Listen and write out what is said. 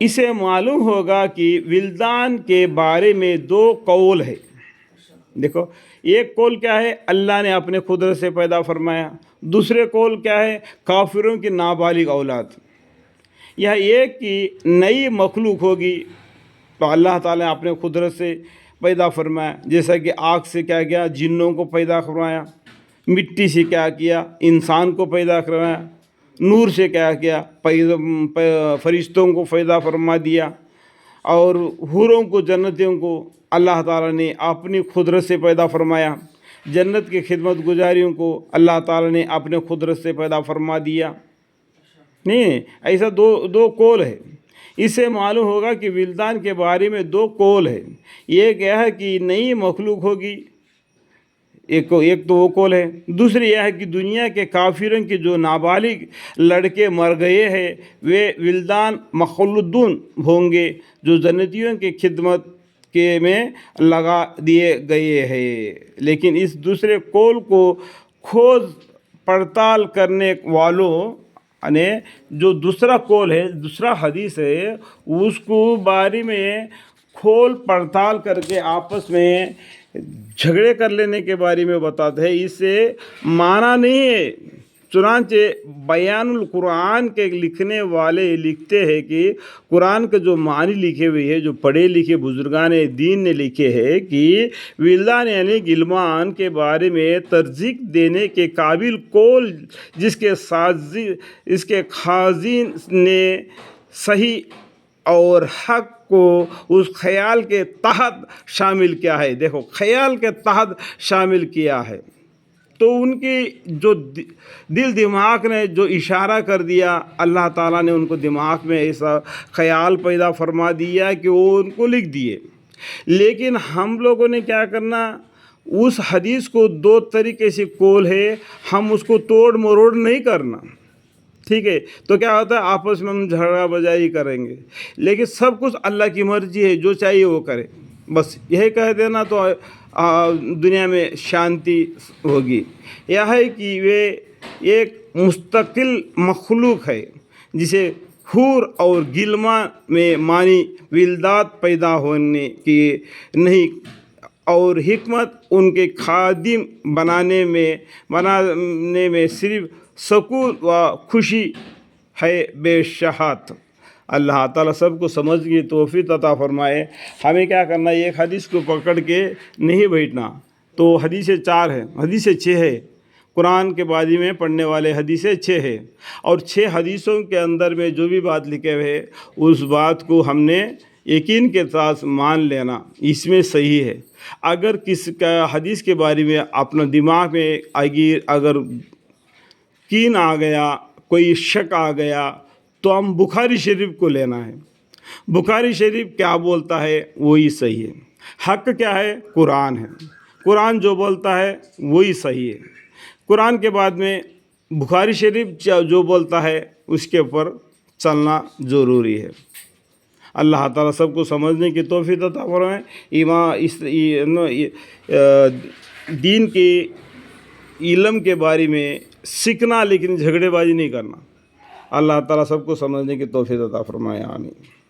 इसे मालूम होगा कि विल्दान के बारे में दो कौल है। देखो, एक कौल क्या है, अल्लाह ने अपने कुदरत से पैदा फरमाया। दूसरे कौल क्या है, काफिरों की नाबालिग औलाद। यह एक कि नई मखलूक होगी तो अल्लाह ताला ने अपने कुदरत से पैदा फरमाया। जैसा कि आग से क्या किया, जिन्नों को पैदा करवाया। मिट्टी से क्या किया, इंसान को पैदा करवाया। नूर से क्या किया, फरिश्तों को पैदा फरमा दिया। और हूरों को, जन्नतियों को अल्लाह ताला ने अपनी कुदरत से पैदा फरमाया। जन्नत के खिदमत गुजारियों को अल्लाह ताला ने अपने कुदरत से पैदा फरमा दिया। नहीं, ऐसा दो कौल है। इससे मालूम होगा कि विल्दान के बारे में दो कौल है। एक यह है कि नई मखलूक होगी, एक तो वो कौल है। दूसरी यह है कि दुनिया के काफिरों के जो नाबालिग लड़के मर गए हैं वे विल्दान मखलूदून होंगे, जो जन्नतियों की खिदमत के में लगा दिए गए हैं। लेकिन इस दूसरे कौल को खोज पड़ताल करने वालों ने, जो दूसरा कौल है, दूसरा हदीस है, उसको बारे में खोल पड़ताल करके आपस में झगड़े कर लेने के बारे में बताते हैं। इससे माना नहीं है। चुनांचे बयानुल कुरान के लिखने वाले लिखते हैं कि कुरान के जो मानी लिखे हुए हैं, जो पढ़े लिखे बुजुर्गान दीन ने लिखे हैं कि विल्दान यानी गिलमान के बारे में तरजीक देने के काबिल कौल इसके खाजिन ने सही और हक को उस ख्याल के तहत शामिल किया है। देखो, ख्याल के तहत शामिल किया है तो उनकी जो दिल दिमाग ने जो इशारा कर दिया, अल्लाह ताला ने उनको दिमाग में ऐसा ख्याल पैदा फरमा दिया कि वो उनको लिख दिए। लेकिन हम लोगों ने क्या करना, उस हदीस को दो तरीके से कौल है, हम उसको तोड़ मरोड़ नहीं करना। ठीक है, तो क्या होता है, आपस में हम झगड़ा बजाई करेंगे। लेकिन सब कुछ अल्लाह की मर्जी है, जो चाहिए वो करे, बस यही कह देना तो दुनिया में शांति होगी। यह है कि वे एक मुस्तकिल मखलूक है जिसे हूर और गिलमा में मानी विल्दात पैदा होने की नहीं, और हिकमत उनके खादिम बनाने में सिर्फ सकून व खुशी है बेशहात। अल्लाह ताला सबको समझ की तौफीक अता फरमाए। हमें क्या करना है, एक हदीस को पकड़ के नहीं बैठना। तो हदीसें 4 हैं, हदीसें 6 है। कुरान के बारे में पढ़ने वाले हदीसें 6 है, और 6 हदीसों के अंदर में जो भी बात लिखे हुए उस बात को हमने यकीन के साथ मान लेना, इसमें सही है। अगर किसका हदीस के बारे में अपना दिमाग में अगर कीन आ गया, कोई शक आ गया, तो हम बुखारी शरीफ को लेना है। बुखारी शरीफ क्या बोलता है वही सही है। हक क्या है, कुरान है। कुरान जो बोलता है वही सही है। कुरान के बाद में बुखारी शरीफ जो बोलता है उसके ऊपर चलना ज़रूरी है। अल्लाह ताला सबको समझने की तौफीक अता फरमाए। दीन के इल्म के बारे में सीखना, लेकिन झगड़ेबाजी नहीं करना। अल्लाह ताला सबको समझने की तौफीक अता फरमाए। आमीन।